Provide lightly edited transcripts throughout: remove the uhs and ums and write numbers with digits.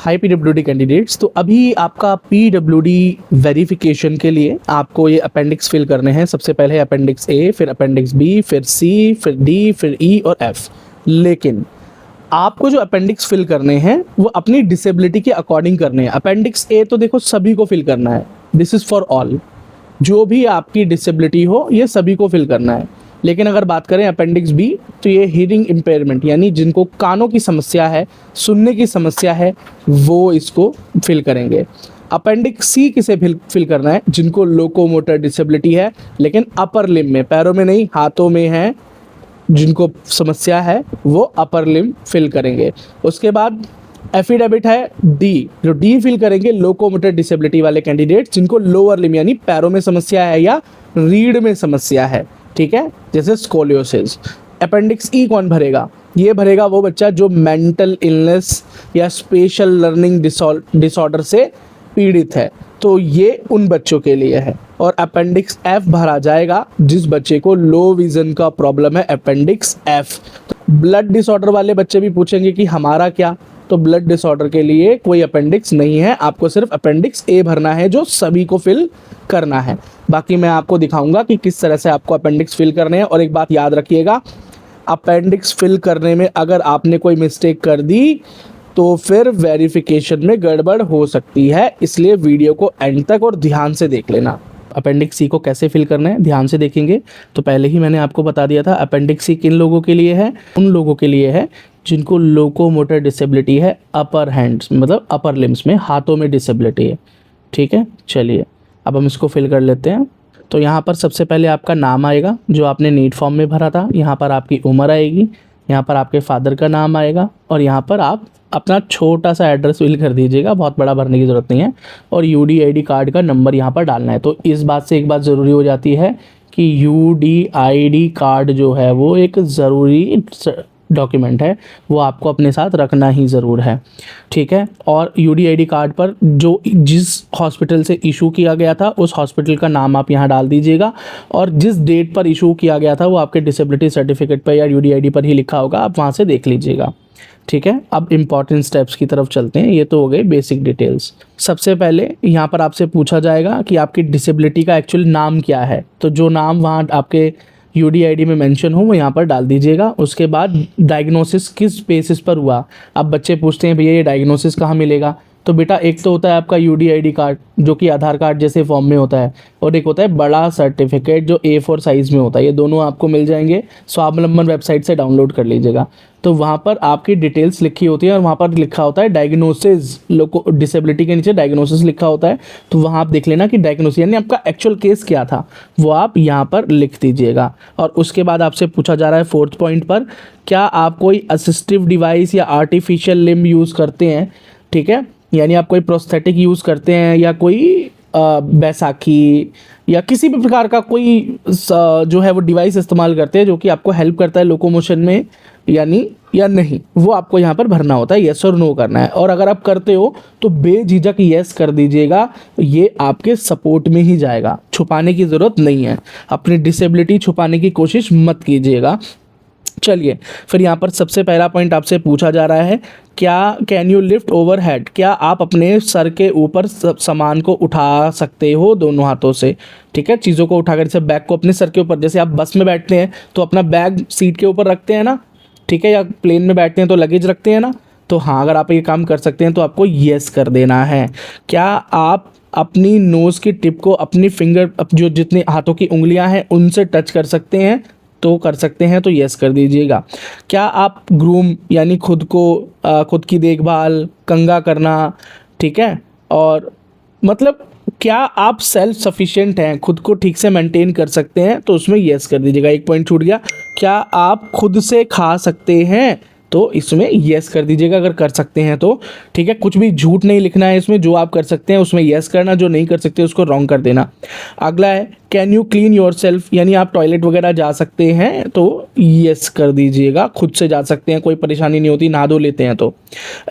High PWD candidates, तो अभी आपका पीडब्ल्यूडी वेरिफिकेशन के लिए आपको ये अपेंडिक्स फिल करने हैं। सबसे पहले अपेंडिक्स ए, फिर अपेंडिक्स बी, फिर सी, फिर डी, फिर ई और एफ। लेकिन आपको जो अपेंडिक्स फिल करने हैं वो अपनी डिसेबिलिटी के अकॉर्डिंग करने हैं। अपेंडिक्स ए तो देखो सभी को फिल करना है, दिस इज़ फॉर ऑल, जो भी आपकी डिसेबिलिटी हो ये सभी को फिल करना है। लेकिन अगर बात करें अपेंडिक्स बी, तो ये हियरिंग इम्पेयरमेंट यानी जिनको कानों की समस्या है, सुनने की समस्या है, वो इसको फिल करेंगे। अपेंडिक्स सी किसे फिल करना है? जिनको लोकोमोटर डिसेबिलिटी है लेकिन अपर लिम्ब में, पैरों में नहीं हाथों में है, जिनको समस्या है वो अपर लिम्ब फिल करेंगे। उसके बाद एफिडेविट है डी, जो डी फिल करेंगे लोकोमोटर डिसेबिलिटी वाले कैंडिडेट जिनको लोअर लिम्ब यानी पैरों में समस्या है या रीढ़ में समस्या है, ठीक है, जैसे स्कोलियोसिस। अपेंडिक्स ई कौन भरेगा? ये भरेगा वो बच्चा जो मेंटल इलनेस या स्पेशल लर्निंग डिसऑर्डर से पीड़ित है, तो ये उन बच्चों के लिए है। और अपेंडिक्स एफ भरा जाएगा जिस बच्चे को लो विजन का प्रॉब्लम है, अपेंडिक्स एफ। ब्लड डिसऑर्डर वाले बच्चे भी पूछेंगे कि हमारा क्या, तो ब्लड डिसऑर्डर के लिए कोई अपेंडिक्स नहीं है, आपको सिर्फ अपेंडिक्स ए भरना है जो सभी को फिल करना है। बाकी मैं आपको दिखाऊंगा कि किस तरह से आपको अपेंडिक्स फिल करने हैं। और एक बात याद रखिएगा, अपेंडिक्स फिल करने में अगर आपने कोई मिस्टेक कर दी तो फिर वेरिफिकेशन में गड़बड़ हो सकती है, इसलिए वीडियो को एंड तक और ध्यान से देख लेना। अपेंडिक्स सी को कैसे फिल करना है ध्यान से देखेंगे तो पहले ही मैंने आपको बता दिया था। अपेंडिक्स सी किन लोगों के लिए है? उन लोगों के लिए है जिनको लोकोमोटर डिसेबिलिटी है अपर हैंड्स, मतलब अपर लिम्स में, हाथों में डिसेबिलिटी है, ठीक है। चलिए अब हम इसको फिल कर लेते हैं। तो यहाँ पर सबसे पहले आपका नाम आएगा जो आपने नीट फॉर्म में भरा था, यहाँ पर आपकी उम्र आएगी, यहाँ पर आपके फादर का नाम आएगा और यहाँ पर आप अपना छोटा सा एड्रेस फिल कर दीजिएगा, बहुत बड़ा भरने की ज़रूरत नहीं है। और यूडीआईडी कार्ड का नंबर यहाँ पर डालना है। तो इस बात से एक बात ज़रूरी हो जाती है कि यूडीआईडी कार्ड जो है वो एक ज़रूरी डॉक्यूमेंट है, वो आपको अपने साथ रखना ही ज़रूर है, ठीक है। और यूडीआईडी कार्ड पर जो जिस हॉस्पिटल से इशू किया गया था उस हॉस्पिटल का नाम आप यहाँ डाल दीजिएगा और जिस डेट पर इशू किया गया था वो आपके डिसेबिलिटी सर्टिफिकेट पर या यूडीआईडी पर ही लिखा होगा, आप वहाँ से देख लीजिएगा, ठीक है। अब इम्पॉर्टेंट स्टेप्स की तरफ चलते हैं। ये तो हो गए बेसिक डिटेल्स। सबसे पहले यहाँ पर आपसे पूछा जाएगा कि आपकी डिसेबिलिटी का एक्चुअल नाम क्या है, तो जो नाम वहाँ आपके यूडीआईडी में मेंशन हो वो यहाँ पर डाल दीजिएगा। उसके बाद डायग्नोसिस किस बेसिस पर हुआ, अब बच्चे पूछते हैं भैया ये डायग्नोसिस कहाँ मिलेगा, तो बेटा एक तो होता है आपका यूडीआईडी कार्ड जो कि आधार कार्ड जैसे फॉर्म में होता है, और एक होता है बड़ा सर्टिफिकेट जो A4 साइज़ में होता है। ये दोनों आपको मिल जाएंगे, स्वावलंबन वेबसाइट से डाउनलोड कर लीजिएगा। तो वहाँ पर आपकी डिटेल्स लिखी होती है और वहाँ पर लिखा होता है डायग्नोसिस, डिसेबिलिटी के नीचे डायग्नोसिस लिखा होता है, तो वहाँ आप देख लेना कि डायग्नोसिस यानी आपका एक्चुअल केस क्या था वो आप यहाँ पर लिख दीजिएगा। और उसके बाद आपसे पूछा जा रहा है 4th पॉइंट पर, क्या आप कोई असिस्टिव डिवाइस या आर्टिफिशियल लिम्ब यूज़ करते हैं, ठीक है, यानी आप कोई प्रोस्थेटिक यूज़ करते हैं या कोई बैसाखी या किसी भी प्रकार का कोई जो है वो डिवाइस इस्तेमाल करते हैं जो कि आपको हेल्प करता है लोकोमोशन में, यानी या नहीं, वो आपको यहाँ पर भरना होता है, येस और नो करना है। और अगर आप करते हो तो बेझिझक येस कर दीजिएगा, ये आपके सपोर्ट में ही जाएगा, छुपाने की ज़रूरत नहीं है, अपनी डिसेबिलिटी छुपाने की कोशिश मत कीजिएगा। चलिए फिर यहाँ पर सबसे पहला पॉइंट आपसे पूछा जा रहा है, क्या can you lift over head, क्या आप अपने सर के ऊपर सामान को उठा सकते हो दोनों हाथों से, ठीक है, चीज़ों को उठाकर, जैसे बैग को अपने सर के ऊपर, जैसे आप बस में बैठते हैं तो अपना बैग सीट के ऊपर रखते हैं ना, ठीक है, या प्लेन में बैठते हैं तो लगेज रखते हैं ना, तो हाँ अगर आप ये काम कर सकते हैं तो आपको येस कर देना है। क्या आप अपनी नोज़ की टिप को अपनी फिंगर, जो जितने हाथों की उंगलियां हैं उनसे टच कर सकते हैं, तो कर सकते हैं तो येस कर दीजिएगा। क्या आप ग्रूम यानी खुद की देखभाल, कंघा करना, ठीक है, और मतलब क्या आप सेल्फ सफिशिएंट हैं, खुद को ठीक से मेंटेन कर सकते हैं, तो उसमें येस कर दीजिएगा। एक पॉइंट छूट गया, क्या आप खुद से खा सकते हैं, तो इसमें येस कर दीजिएगा अगर कर सकते हैं तो, ठीक है। कुछ भी झूठ नहीं लिखना है इसमें, जो आप कर सकते हैं उसमें येस करना, जो नहीं कर सकते उसको रॉन्ग कर देना। अगला है कैन यू क्लीन योरसेल्फ, यानी आप टॉयलेट वगैरह जा सकते हैं तो येस कर दीजिएगा, खुद से जा सकते हैं, कोई परेशानी नहीं होती, नहा धो लेते हैं तो।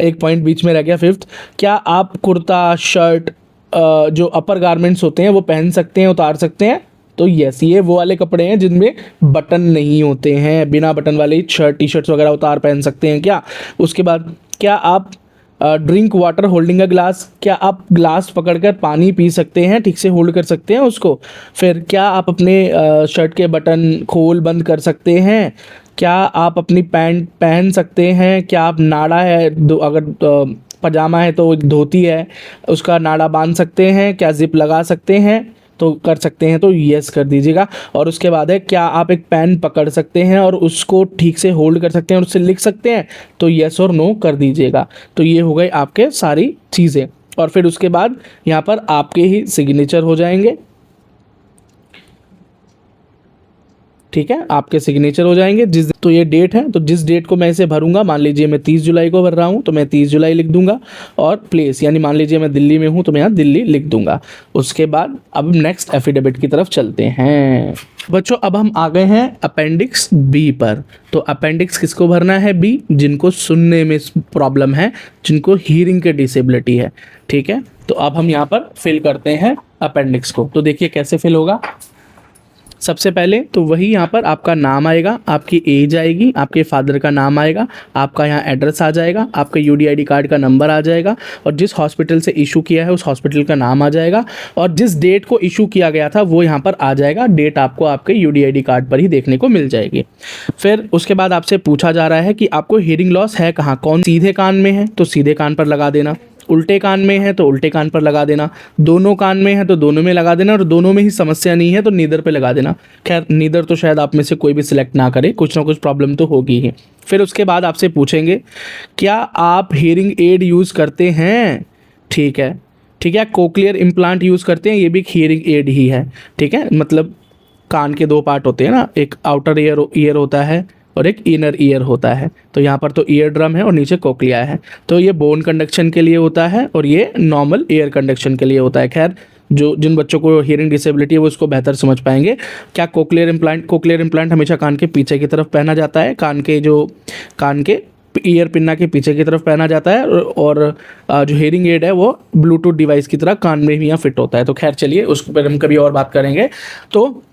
एक पॉइंट बीच में रह गया 5th, क्या आप कुर्ता शर्ट जो अपर गारमेंट्स होते हैं वो पहन सकते हैं, उतार सकते हैं, तो यस, ये वो वाले कपड़े हैं जिनमें बटन नहीं होते हैं, बिना बटन वाले शर्ट टी शर्ट्स वगैरह उतार पहन सकते हैं क्या। उसके बाद क्या आप drink water holding a glass, क्या आप ग्लास पकड़कर पानी पी सकते हैं, ठीक से होल्ड कर सकते हैं उसको। फिर क्या आप अपने शर्ट के बटन खोल बंद कर सकते हैं, क्या आप अपनी पैंट पहन सकते हैं, क्या आप नाड़ा है अगर पजामा है तो धोती है उसका नाड़ा बांध सकते हैं, क्या जिप लगा सकते हैं, तो कर सकते हैं तो यस कर दीजिएगा। और उसके बाद है क्या आप एक पेन पकड़ सकते हैं और उसको ठीक से होल्ड कर सकते हैं और उससे लिख सकते हैं, तो यस और नो कर दीजिएगा। तो ये हो गए आपके सारी चीज़ें। और फिर उसके बाद यहाँ पर आपके ही सिग्नेचर हो जाएंगे, ठीक है, आपके सिग्नेचर हो जाएंगे। तो ये डेट है, तो जिस डेट को मैं इसे भरूंगा, मान लीजिए मैं 30 जुलाई को भर रहा हूँ तो मैं 30 जुलाई लिख दूंगा। और प्लेस यानी मान लीजिए मैं दिल्ली में हूँ तो मैं यहाँ दिल्ली लिख दूंगा। उसके बाद अब नेक्स्ट एफिडेविट की तरफ चलते हैं बच्चों। अब हम आ गए हैं अपेंडिक्स बी पर। तो अपेंडिक्स किसको भरना है? बी, जिनको सुनने में प्रॉब्लम है, जिनको हीयरिंग के डिसेबिलिटी है, ठीक है। तो अब हम यहाँ पर फिल करते हैं अपेंडिक्स को। तो देखिए कैसे फिल होगा। सबसे पहले तो वही यहाँ पर आपका नाम आएगा, आपकी एज आएगी, आपके फादर का नाम आएगा, आपका यहाँ एड्रेस आ जाएगा, आपका यूडीआईडी कार्ड का नंबर आ जाएगा, और जिस हॉस्पिटल से इशू किया है उस हॉस्पिटल का नाम आ जाएगा, और जिस डेट को इशू किया गया था वो यहाँ पर आ जाएगा। डेट आपको आपके यूडीआईडी कार्ड पर ही देखने को मिल जाएगी। फिर उसके बाद आपसे पूछा जा रहा है कि आपको हियरिंग लॉस है कहाँ, कौन सीधे कान में है तो सीधे कान पर लगा देना, उल्टे कान में है तो उल्टे कान पर लगा देना, दोनों कान में है तो दोनों में लगा देना, और दोनों में ही समस्या नहीं है तो नीदर पे लगा देना। खैर नीदर तो शायद आप में से कोई भी सिलेक्ट ना करे, कुछ ना कुछ प्रॉब्लम तो होगी ही। फिर उसके बाद आपसे पूछेंगे क्या आप हियरिंग एड यूज़ करते हैं, ठीक है, ठीक है। कोक्लियर इम्प्लांट यूज़ करते हैं, ये भी हियरिंग एड ही है, ठीक है। मतलब कान के दो पार्ट होते हैं ना, एक आउटर ईयर होता है और एक इनर ईयर होता है। तो यहाँ पर तो ईयर ड्रम है और नीचे कोक्लिया है। तो ये बोन कंडक्शन के लिए होता है और ये नॉर्मल एयर कंडक्शन के लिए होता है। खैर जिन बच्चों को हियरिंग डिसेबिलिटी है वो इसको बेहतर समझ पाएंगे। क्या कोक्लियर इम्प्लांट हमेशा कान के पीछे की तरफ पहना जाता है, कान के ईयर पिन्ना के पीछे की तरफ पहना जाता है, और जो हियरिंग एड है वो ब्लूटूथ डिवाइस की तरह कान में भी यहाँ फिट होता है। तो खैर चलिए उस पर हम कभी और बात करेंगे। तो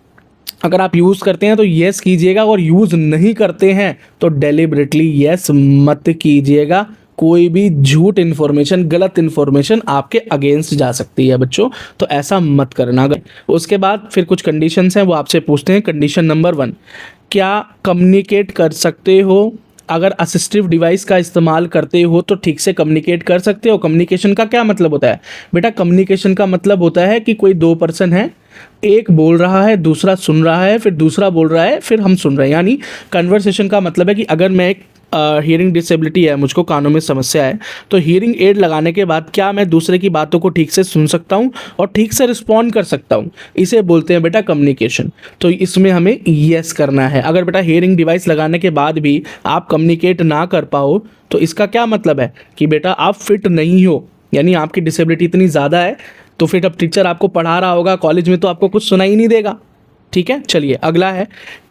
अगर आप यूज़ करते हैं तो येस कीजिएगा, और यूज़ नहीं करते हैं तो डेलिबरेटली येस मत कीजिएगा। कोई भी झूठ इन्फॉर्मेशन, गलत इन्फॉर्मेशन आपके अगेंस्ट जा सकती है बच्चों, तो ऐसा मत करना। उसके बाद फिर कुछ कंडीशंस हैं वो आपसे पूछते हैं। कंडीशन नंबर 1, क्या कम्युनिकेट कर सकते हो? अगर असिस्टिव डिवाइस का इस्तेमाल करते हो तो ठीक से कम्युनिकेट कर सकते हो। कम्युनिकेशन का क्या मतलब होता है बेटा? कम्युनिकेशन का मतलब होता है कि कोई दो पर्सन है, एक बोल रहा है, दूसरा सुन रहा है, फिर दूसरा बोल रहा है, फिर हम सुन रहे हैं। यानी कन्वर्सेशन का मतलब है कि अगर मैं एक हियरिंग डिसेबिलिटी है, मुझको कानों में समस्या है, तो हियरिंग एड लगाने के बाद क्या मैं दूसरे की बातों को ठीक से सुन सकता हूँ और ठीक से रिस्पॉन्ड कर सकता हूँ? इसे बोलते हैं बेटा कम्युनिकेशन। तो इसमें हमें यस करना है। अगर बेटा हियरिंग डिवाइस लगाने के बाद भी आप कम्युनिकेट ना कर पाओ तो इसका क्या मतलब है कि बेटा आप फिट नहीं हो, यानी आपकी डिसेबिलिटी इतनी ज़्यादा है तो फिर अब टीचर आपको पढ़ा रहा होगा कॉलेज में तो आपको कुछ सुनाई नहीं देगा, ठीक है। चलिए अगला है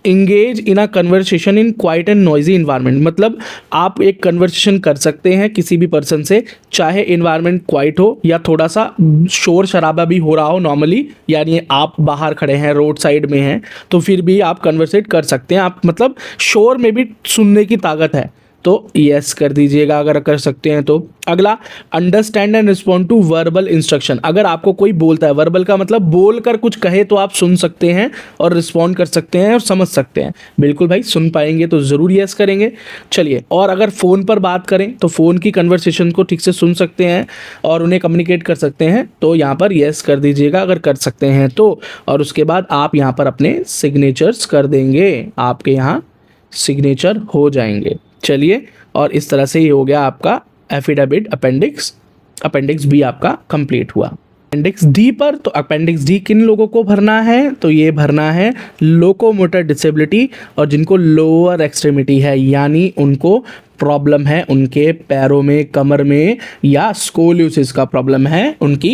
engage in a conversation in quite and noisy environment. मतलब आप एक कन्वर्सेशन कर सकते हैं किसी भी पर्सन से, चाहे इन्वायरमेंट क्वाइट हो या थोड़ा सा शोर शराबा भी हो रहा हो नॉर्मली, यानी आप बाहर खड़े हैं, रोड साइड में हैं, तो फिर भी आप कन्वर्सेट कर सकते हैं। आप मतलब शोर में भी सुनने की ताकत है, तो यस कर दीजिएगा अगर कर सकते हैं तो। अगला, understand and respond to verbal instruction. अगर आपको कोई बोलता है, वर्बल का मतलब बोल कर कुछ कहे तो आप सुन सकते हैं और रिस्पॉन्ड कर सकते हैं और समझ सकते हैं। बिल्कुल भाई, सुन पाएंगे तो ज़रूर यस करेंगे। चलिए, और अगर फ़ोन पर बात करें तो फ़ोन की कन्वर्सेशन को ठीक से सुन सकते हैं और उन्हें कम्युनिकेट कर सकते हैं, तो यहाँ पर यस कर दीजिएगा अगर कर सकते हैं तो। और उसके बाद आप यहाँ पर अपने सिग्नेचर्स कर देंगे, आपके यहाँ सिग्नेचर हो जाएंगे। चलिए, और इस तरह से ये हो गया आपका एफिडेविट अपेंडिक्स बी आपका कंप्लीट हुआ। अपेंडिक्स डी पर, तो अपेंडिक्स डी किन लोगों को भरना है? तो ये भरना है लोकोमोटर डिसेबिलिटी और जिनको लोअर एक्सट्रीमिटी है, यानी उनको प्रॉब्लम है उनके पैरों में, कमर में, या स्कोलियोसिस का प्रॉब्लम है उनकी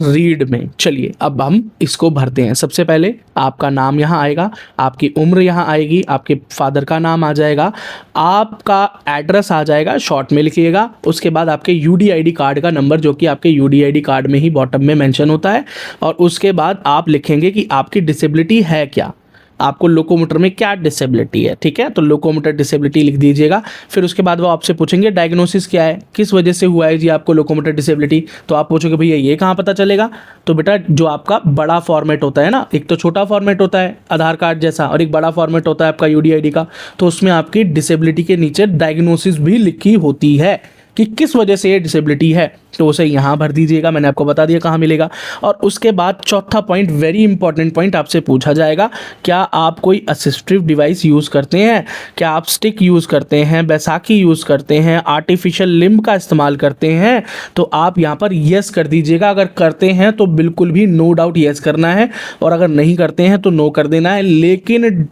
रीढ़ में। चलिए अब हम इसको भरते हैं। सबसे पहले आपका नाम यहाँ आएगा, आपकी उम्र यहाँ आएगी, आपके फादर का नाम आ जाएगा, आपका एड्रेस आ जाएगा, शॉर्ट में लिखिएगा। उसके बाद आपके यूडीआईडी कार्ड का नंबर, जो कि आपके यूडीआईडी कार्ड में ही बॉटम में मेंशन होता है, और उसके बाद आप लिखेंगे कि आपकी डिसेबिलिटी है क्या। आपको लोकोमोटर में क्या डिसेबिलिटी है, ठीक है। तो लोकोमोटर डिसेबिलिटी लिख दीजिएगा। फिर उसके बाद वो आपसे पूछेंगे डायग्नोसिस क्या है, किस वजह से हुआ है जी आपको लोकोमोटर डिसेबिलिटी। तो आप पूछोगे भैया ये कहाँ पता चलेगा। तो बेटा जो आपका बड़ा फॉर्मेट होता है ना, एक तो छोटा फॉर्मेट होता है आधार कार्ड जैसा और एक बड़ा फॉर्मेट होता है आपका यूडीआईडी का, तो उसमें आपकी डिसेबिलिटी के नीचे डायग्नोसिस भी लिखी होती है कि किस वजह से ये डिसेबिलिटी है। तो उसे यहाँ भर दीजिएगा, मैंने आपको बता दिया कहाँ मिलेगा। और उसके बाद चौथा पॉइंट, वेरी इंपॉर्टेंट पॉइंट, आपसे पूछा जाएगा क्या आप कोई असिस्टिव डिवाइस यूज़ करते हैं, क्या आप स्टिक यूज़ करते हैं, बैसाखी यूज़ करते हैं, आर्टिफिशियल लिम्ब का इस्तेमाल करते हैं। तो आप यहाँ पर येस कर दीजिएगा। अगर करते हैं तो बिल्कुल भी नो डाउट येस करना है, और अगर नहीं करते हैं तो नो कर देना है। लेकिन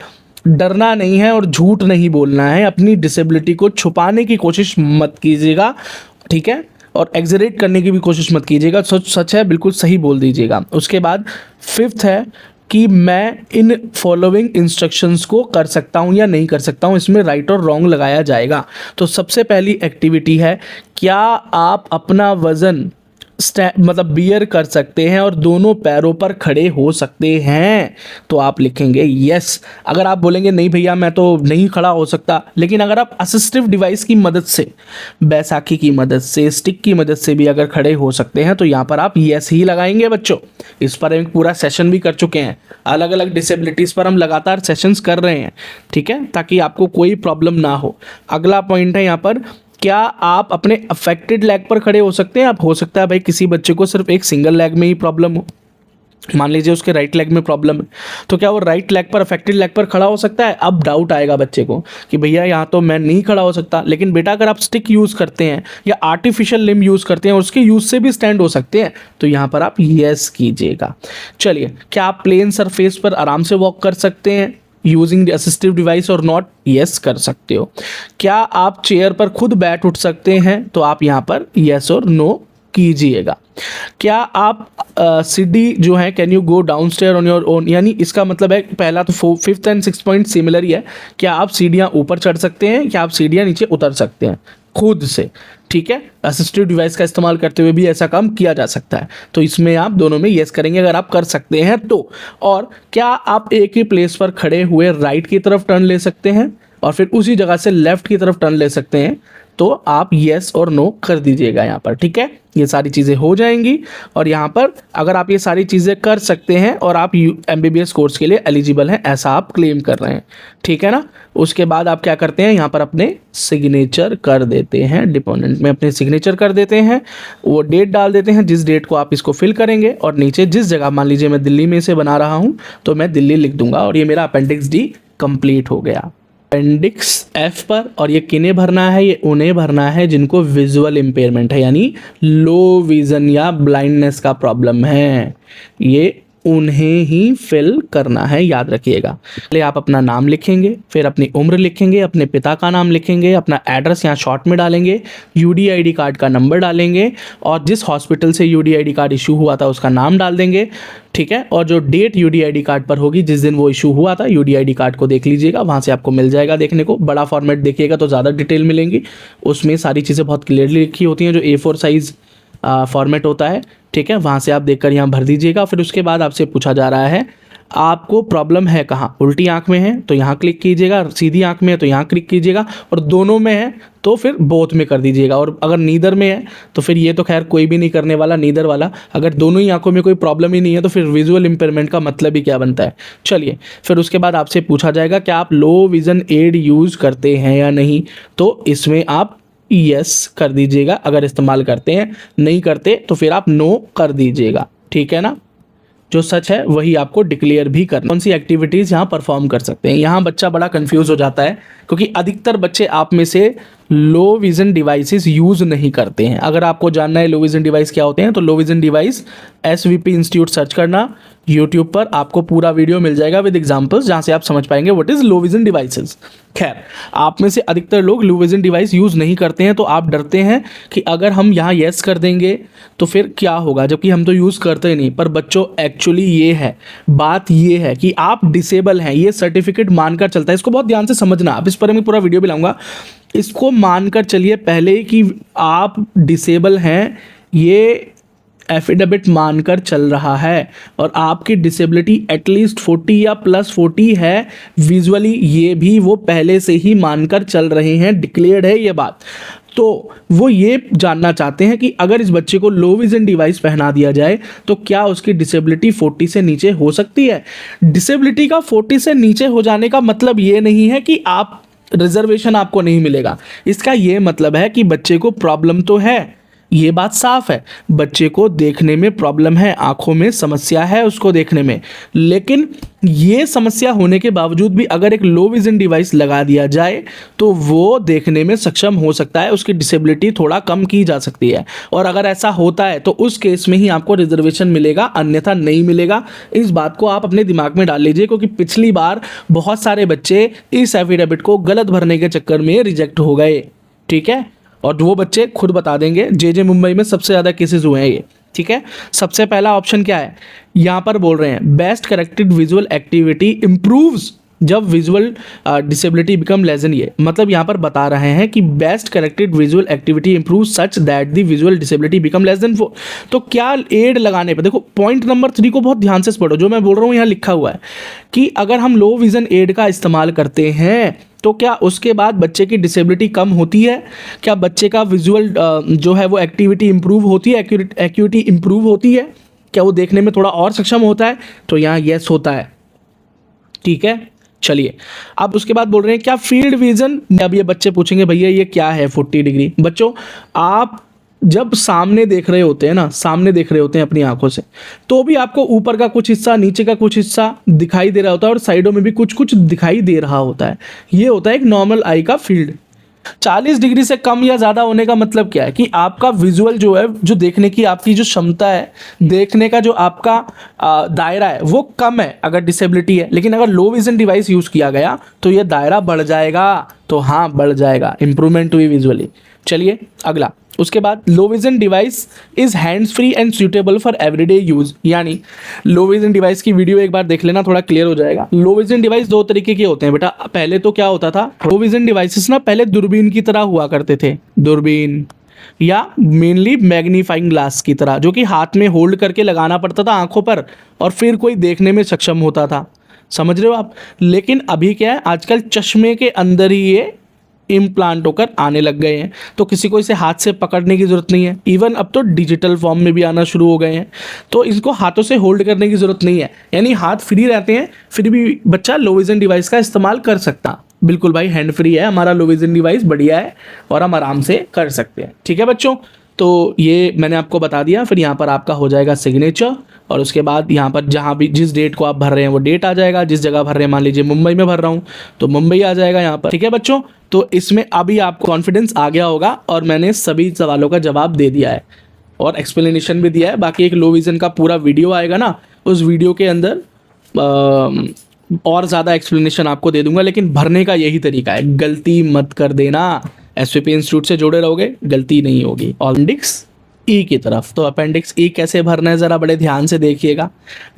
डरना नहीं है और झूठ नहीं बोलना है, अपनी डिसेबिलिटी को छुपाने की कोशिश मत कीजिएगा, ठीक है। और एग्जरेट करने की भी कोशिश मत कीजिएगा, सच है बिल्कुल सही बोल दीजिएगा। उसके बाद फिफ्थ है कि मैं इन फॉलोइंग इंस्ट्रक्शंस को कर सकता हूँ या नहीं कर सकता हूँ, इसमें राइट और रॉन्ग लगाया जाएगा। तो सबसे पहली एक्टिविटी है, क्या आप अपना वज़न मतलब बियर कर सकते हैं और दोनों पैरों पर खड़े हो सकते हैं। तो आप लिखेंगे यस। अगर आप बोलेंगे नहीं भैया मैं तो नहीं खड़ा हो सकता, लेकिन अगर आप असिस्टिव डिवाइस की मदद से, बैसाखी की मदद से, स्टिक की मदद से भी अगर खड़े हो सकते हैं, तो यहाँ पर आप यस ही लगाएंगे बच्चों। इस पर एक पूरा सेशन भी कर चुके हैं, अलग अलग डिसेबिलिटीज़ पर हम लगातार सेशंस कर रहे हैं, ठीक है, ताकि आपको कोई प्रॉब्लम ना हो। अगला पॉइंट है यहाँ पर, क्या आप अपने अफेक्टेड लेग पर खड़े हो सकते हैं। आप हो सकता है भाई किसी बच्चे को सिर्फ एक सिंगल लेग में ही प्रॉब्लम हो, मान लीजिए उसके राइट लेग में प्रॉब्लम है, तो क्या वो राइट लेग पर, अफेक्टेड लेग पर खड़ा हो सकता है। अब डाउट आएगा बच्चे को कि भैया यहाँ तो मैं नहीं खड़ा हो सकता, लेकिन बेटा अगर आप स्टिक यूज़ करते हैं या आर्टिफिशियल लिम्ब यूज़ करते हैं और उसके यूज़ से भी स्टैंड हो सकते हैं, तो यहाँ पर आप येस कीजिएगा। चलिए, क्या आप प्लेन सरफेस पर आराम से वॉक कर सकते हैं यूजिंग असिस्टिव डिवाइस और नॉट, यस कर सकते हो। क्या आप चेयर पर खुद बैठ उठ सकते हैं, तो आप यहाँ पर यस और नो कीजिएगा। क्या आप सीढ़ी जो है, can you go down stair on your own, यानी इसका मतलब है पहला तो fifth and six point similar ही है, क्या आप सीढ़ियाँ ऊपर चढ़ सकते हैं, क्या आप सीढ़ियाँ नीचे उतर सकते हैं खुद से, ठीक है। असिस्टिव डिवाइस का इस्तेमाल करते हुए भी ऐसा काम किया जा सकता है, तो इसमें आप दोनों में येस करेंगे अगर आप कर सकते हैं तो। और क्या आप एक ही प्लेस पर खड़े हुए राइट की तरफ टर्न ले सकते हैं और फिर उसी जगह से लेफ्ट की तरफ टर्न ले सकते हैं, तो आप येस और नो कर दीजिएगा यहाँ पर, ठीक है। ये सारी चीज़ें हो जाएंगी, और यहाँ पर अगर आप ये सारी चीज़ें कर सकते हैं और आप MBBS कोर्स के लिए एलिजिबल हैं, ऐसा आप क्लेम कर रहे हैं, ठीक है ना। उसके बाद आप क्या करते हैं, यहाँ पर अपने सिग्नेचर कर देते हैं, डिपोनेंट में अपने सिग्नेचर कर देते हैं, वो डेट डाल देते हैं जिस डेट को आप इसको फिल करेंगे, और नीचे जिस जगह, मान लीजिए मैं दिल्ली में से बना रहा हूँ तो मैं दिल्ली लिख दूंगा, और ये मेरा अपेंडिक्स डी कंप्लीट हो गया। अपेंडिक्स एफ पर, और ये किन्हें भरना है, ये उन्हें भरना है जिनको विजुअल इम्पेयरमेंट है, यानी लो विज़न या ब्लाइंडनेस का प्रॉब्लम है, ये उन्हें ही फिल करना है, याद रखिएगा। पहले आप अपना नाम लिखेंगे, फिर अपनी उम्र लिखेंगे, अपने पिता का नाम लिखेंगे, अपना एड्रेस यहाँ शॉर्ट में डालेंगे, यूडीआईडी कार्ड का नंबर डालेंगे, और जिस हॉस्पिटल से यूडीआईडी कार्ड इशू हुआ था उसका नाम डाल देंगे, ठीक है। और जो डेट यूडीआईडी कार्ड पर होगी, जिस दिन वो इशू हुआ था, यूडीआईडी कार्ड को देख लीजिएगा, वहाँ से आपको मिल जाएगा देखने को। बड़ा फॉर्मेट देखिएगा तो ज़्यादा डिटेल मिलेंगी, उसमें सारी चीज़ें बहुत क्लियरली लिखी होती हैं, जो A4 साइज़ फॉर्मेट होता है, ठीक है। वहाँ से आप देखकर यहाँ भर दीजिएगा। फिर उसके बाद आपसे पूछा जा रहा है आपको प्रॉब्लम है कहाँ, उल्टी आँख में है तो यहाँ क्लिक कीजिएगा, सीधी आँख में है तो यहाँ क्लिक कीजिएगा, और दोनों में है तो फिर बोथ में कर दीजिएगा, और अगर नीदर में है तो फिर ये तो खैर कोई भी नहीं करने वाला, नीदर वाला। अगर दोनों ही आँखों में कोई प्रॉब्लम ही नहीं है तो फिर विजुअल इम्पेयरमेंट का मतलब ही क्या बनता है। चलिए, फिर उसके बाद आपसे पूछा जाएगा क्या आप लो विज़न एड यूज़ करते हैं या नहीं, तो इसमें आप यस कर दीजिएगा अगर इस्तेमाल करते हैं, नहीं करते तो फिर आप नो कर दीजिएगा, ठीक है ना। जो सच है वही आपको डिक्लेयर भी करना। कौन सी एक्टिविटीज़ यहाँ परफॉर्म कर सकते हैं, यहाँ बच्चा बड़ा कंफ्यूज हो जाता है, क्योंकि अधिकतर बच्चे आप में से लो विज़न डिवाइसेस यूज़ नहीं करते हैं। अगर आपको जानना है लो विज़न डिवाइस क्या होते हैं, तो low vision device SVP institute search करना, यूट्यूब पर आपको पूरा वीडियो मिल जाएगा विद एग्जांपल्स, जहाँ से आप समझ पाएंगे what is low vision devices. खैर, आप में से अधिकतर लोग लो विज़न डिवाइस यूज़ नहीं करते हैं, तो आप डरते हैं कि अगर हम यहाँ येस कर देंगे तो फिर क्या होगा, जबकि हम तो यूज़ करते ही नहीं। पर बच्चों, एक्चुअली ये है, बात ये है कि आप डिसेबल हैं, ये सर्टिफिकेट मानकर चलता है। इसको बहुत ध्यान से समझना, आप इस पर मैं पूरा वीडियो भी लाऊंगा। इसको मानकर चलिए पहले कि आप डिसेबल हैं, ये एफिडेविट मानकर चल रहा है और आपकी डिसेबिलिटी एटलीस्ट 40 या +40 है विजुअली, ये भी वो पहले से ही मानकर चल रहे हैं, डिक्लेयर्ड है ये बात। तो वो ये जानना चाहते हैं कि अगर इस बच्चे को लो विजन डिवाइस पहना दिया जाए तो क्या उसकी डिसेबिलिटी 40 से नीचे हो सकती है। डिसेबिलिटी का 40 से नीचे हो जाने का मतलब ये नहीं है कि आप रिजर्वेशन आपको नहीं मिलेगा, इसका ये मतलब है कि बच्चे को प्रॉब्लम तो है, ये बात साफ है, बच्चे को देखने में प्रॉब्लम है, आंखों में समस्या है उसको देखने में, लेकिन ये समस्या होने के बावजूद भी अगर एक लो विजन डिवाइस लगा दिया जाए तो वो देखने में सक्षम हो सकता है, उसकी डिसेबिलिटी थोड़ा कम की जा सकती है। और अगर ऐसा होता है तो उस केस में ही आपको रिजर्वेशन मिलेगा, अन्यथा नहीं मिलेगा। इस बात को आप अपने दिमाग में डाल लीजिए, क्योंकि पिछली बार बहुत सारे बच्चे इस एफिडेविट को गलत भरने के चक्कर में रिजेक्ट हो गए, ठीक है। और वो बच्चे खुद बता देंगे, जे मुंबई में सबसे ज़्यादा केसेस हुए हैं ये, ठीक है। सबसे पहला ऑप्शन क्या है, यहाँ पर बोल रहे हैं best corrected visual activity improves जब विजुअल डिसेबिलिटी बिकम लेसन, ये मतलब यहाँ पर बता रहे हैं कि best corrected visual activity improve such that the visual disability become less than 4। तो क्या एड लगाने पे, देखो पॉइंट नंबर 3 को बहुत ध्यान से पढ़ो, जो मैं बोल रहा हूँ यहाँ लिखा हुआ है कि अगर हम लो विजन एड का इस्तेमाल करते हैं तो क्या उसके बाद बच्चे की डिसेबिलिटी कम होती है, क्या बच्चे का विजुअल जो है वो एक्टिविटी इंप्रूव होती है, एक्यूटी इंप्रूव होती है, क्या वो देखने में थोड़ा और सक्षम होता है, तो यहाँ यस होता है, ठीक है। चलिए अब उसके बाद बोल रहे हैं क्या फील्ड विजन, अब ये बच्चे पूछेंगे भैया ये क्या है 40 डिग्री। बच्चों आप जब सामने देख रहे होते हैं ना, सामने देख रहे होते हैं अपनी आंखों से, तो भी आपको ऊपर का कुछ हिस्सा, नीचे का कुछ हिस्सा दिखाई दे रहा होता है और साइडों में भी कुछ कुछ दिखाई दे रहा होता है, ये होता है एक नॉर्मल आई का फील्ड। 40 डिग्री से कम या ज़्यादा होने का मतलब क्या है कि आपका विजुअल जो है, जो देखने की आपकी जो क्षमता है, देखने का जो आपका दायरा है वो कम है अगर डिसेबिलिटी है, लेकिन अगर लो विजन डिवाइस यूज़ किया गया तो ये दायरा बढ़ जाएगा। तो हाँ बढ़ जाएगा, इंप्रूवमेंट हुई विजुअली। चलिए अगला, उसके बाद low vision device is hands free and suitable for everyday use, यानी लो विजन डिवाइस की वीडियो एक बार देख लेना, थोड़ा क्लियर हो जाएगा। लो विजन डिवाइस दो तरीके के होते हैं बेटा। पहले तो क्या होता था, लो विजन डिवाइसेस ना पहले दूरबीन की तरह हुआ करते थे, दूरबीन या मेनली मैग्नीफाइंग ग्लास की तरह, जो कि हाथ में होल्ड करके लगाना पड़ता था आंखों पर और फिर कोई देखने में सक्षम होता था, समझ रहे हो आप। लेकिन अभी क्या है, आजकल चश्मे के अंदर ही ये इम्प्लांट होकर आने लग गए हैं, तो किसी को इसे हाथ से पकड़ने की ज़रूरत नहीं है। इवन अब तो डिजिटल फॉर्म में भी आना शुरू हो गए हैं, तो इसको हाथों से होल्ड करने की ज़रूरत नहीं है, यानी हाथ फ्री रहते हैं, फिर भी बच्चा लो विजन डिवाइस का इस्तेमाल कर सकता। बिल्कुल भाई, हैंड फ्री है हमारा लो विजन डिवाइस, बढ़िया है और हम आराम से कर सकते हैं, ठीक है बच्चों। तो ये मैंने आपको बता दिया। फिर यहाँ पर आपका हो जाएगा सिग्नेचर, और उसके बाद यहाँ पर जहाँ भी जिस डेट को आप भर रहे हैं वो डेट आ जाएगा। जिस जगह भर रहे हैं, मान लीजिए मुंबई में भर रहा हूँ तो मुंबई आ जाएगा यहाँ पर, ठीक है बच्चों। तो इसमें अभी आपको कॉन्फिडेंस आ गया होगा और मैंने सभी सवालों का जवाब दे दिया है और एक्सप्लेनेशन भी दिया है। बाकी एक लो विजन का पूरा वीडियो आएगा ना, उस वीडियो के अंदर और ज़्यादा एक्सप्लेनेशन आपको दे दूंगा, लेकिन भरने का यही तरीका है, गलती मत कर देना। एसवीपी इंस्टीट्यूट से जुड़े रहोगे, गलती नहीं होगी। अपेंडिक्स ई की तरफ, तो अपेंडिक्स ई कैसे भरना है ज़रा बड़े ध्यान से देखिएगा।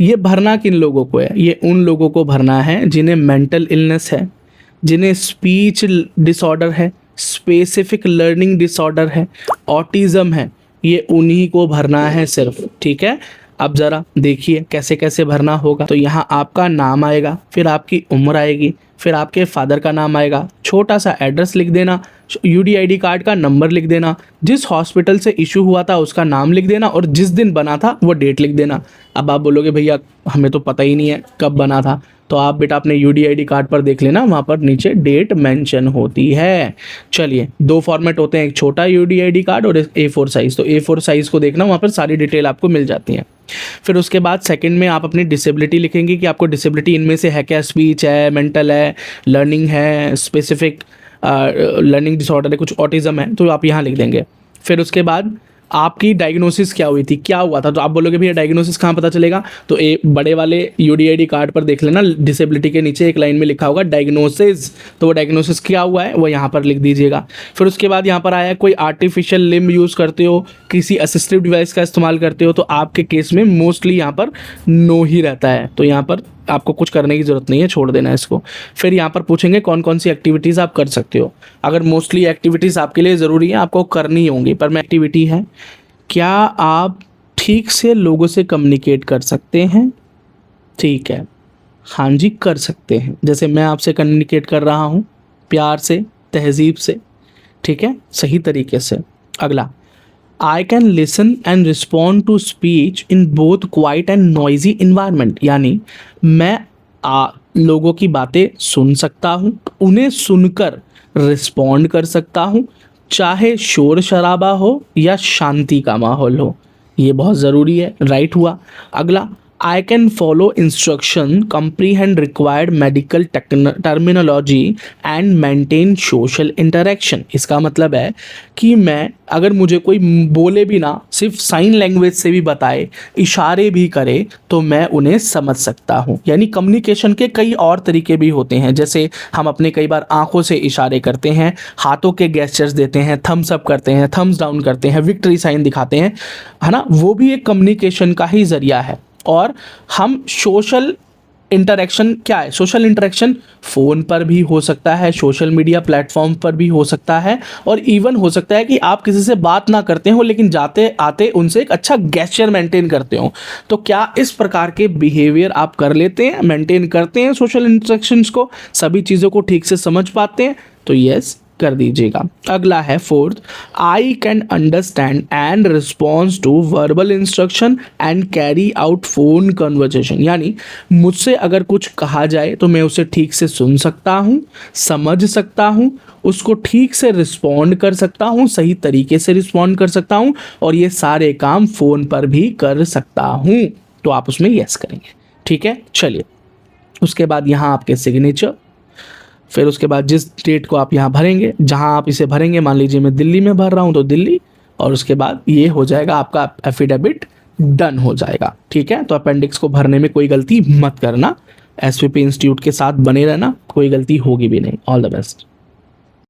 ये भरना किन लोगों को है, ये उन लोगों को भरना है जिन्हें मेंटल इलनेस है, जिन्हें स्पीच डिसऑर्डर है, स्पेसिफिक लर्निंग डिसऑर्डर है, ऑटिज़म है, ये उन्हीं को भरना है सिर्फ, ठीक है। अब ज़रा देखिए कैसे कैसे भरना होगा। तो यहाँ आपका नाम आएगा, फिर आपकी उम्र आएगी, फिर आपके फादर का नाम आएगा, छोटा सा एड्रेस लिख देना, यूडीआईडी कार्ड का नंबर लिख देना, जिस हॉस्पिटल से इशू हुआ था उसका नाम लिख देना और जिस दिन बना था वो डेट लिख देना। अब आप बोलोगे भैया हमें तो पता ही नहीं है कब बना था, तो आप बेटा अपने यूडीआईडी कार्ड पर देख लेना, वहाँ पर नीचे डेट मेंशन होती है। चलिए, दो फॉर्मेट होते हैं, एक छोटा यूडीआईडी कार्ड और A4 साइज़। तो A4 साइज़ को देखना, वहाँ पर सारी डिटेल आपको मिल जाती है। फिर उसके बाद सेकंड में आप अपनी डिसेबिलिटी लिखेंगे कि आपको डिसेबिलिटी इनमें से है क्या, स्पीच है, मेंटल है, लर्निंग है, स्पेसिफिक लर्निंग डिसऑर्डर है, कुछ ऑटिज़म है, तो आप यहाँ लिख देंगे। फिर उसके बाद आपकी डायग्नोसिस क्या हुई थी, क्या हुआ था, तो आप बोलोगे भैया डायग्नोसिस कहाँ पता चलेगा, तो बड़े वाले यूडीआईडी कार्ड पर देख लेना, डिसेबिलिटी के नीचे एक लाइन में लिखा होगा डायग्नोसिस, तो वो डायग्नोसिस क्या हुआ है वो यहाँ पर लिख दीजिएगा। फिर उसके बाद यहाँ पर आया कोई आर्टिफिशियल लिम्ब यूज़ करते हो, किसी असिस्टिव डिवाइस का इस्तेमाल करते हो, तो आपके केस में मोस्टली यहाँ पर नो ही रहता है, तो यहाँ पर आपको कुछ करने की ज़रूरत नहीं है, छोड़ देना है इसको। फिर यहाँ पर पूछेंगे कौन कौन सी एक्टिविटीज़ आप कर सकते हो। अगर मोस्टली एक्टिविटीज़ आपके लिए ज़रूरी है, आपको करनी होंगी, पर मैं एक्टिविटी है, क्या आप ठीक से लोगों से कम्युनिकेट कर सकते हैं? ठीक है, हाँ जी कर सकते हैं। जैसे मैं आपसे कम्युनिकेट कर रहा हूँ प्यार से, तहजीब से, ठीक है, सही तरीके से। अगला, I can listen and respond to speech in both quiet and noisy environment, यानी मैं लोगों की बातें सुन सकता हूँ, उन्हें सुनकर रिस्पॉन्ड कर सकता हूँ, चाहे शोर शराबा हो या शांति का माहौल हो। ये बहुत ज़रूरी है, राइट हुआ। अगला, I can follow instruction, comprehend required medical terminology and maintain social interaction. इसका मतलब है कि मैं, अगर मुझे कोई बोले भी ना, सिर्फ साइन लैंग्वेज से भी बताए, इशारे भी करे, तो मैं उन्हें समझ सकता हूँ। यानी कम्युनिकेशन के कई और तरीके भी होते हैं, जैसे हम अपने कई बार आंखों से इशारे करते हैं, हाथों के गेस्चर्स देते हैं, थम्स अप करते हैं, थम्स डाउन करते हैं, विक्ट्री साइन दिखाते हैं, है ना, वो भी एक कम्युनिकेशन का ही जरिया है। और हम सोशल इंटरेक्शन क्या है, सोशल इंटरेक्शन फ़ोन पर भी हो सकता है, सोशल मीडिया प्लेटफॉर्म पर भी हो सकता है, और इवन हो सकता है कि आप किसी से बात ना करते हो लेकिन जाते आते उनसे एक अच्छा गेस्चर मेंटेन करते हो। तो क्या इस प्रकार के बिहेवियर आप कर लेते हैं, मेंटेन करते हैं सोशल इंटरेक्शंस को, सभी चीज़ों को ठीक से समझ पाते हैं? तो यस कर दीजिएगा। अगला है fourth, I can understand and response to verbal instruction and carry out phone conversation, यानी मुझसे अगर कुछ कहा जाए तो मैं उसे ठीक से सुन सकता हूँ, समझ सकता हूँ, उसको ठीक से रिस्पॉन्ड कर सकता हूँ, सही तरीके से रिस्पॉन्ड कर सकता हूँ, और ये सारे काम फ़ोन पर भी कर सकता हूँ। तो आप उसमें यस करेंगे, ठीक है। चलिए, उसके बाद यहाँ आपके सिग्नेचर, फिर उसके बाद जिस डेट को आप यहाँ भरेंगे, जहाँ आप इसे भरेंगे, मान लीजिए मैं दिल्ली में भर रहा हूँ तो दिल्ली, और उसके बाद ये हो जाएगा आपका एफिडेविट डन हो जाएगा, ठीक है। तो अपेंडिक्स को भरने में कोई गलती मत करना, एसवीपी इंस्टीट्यूट के साथ बने रहना, कोई गलती होगी भी नहीं। All the best.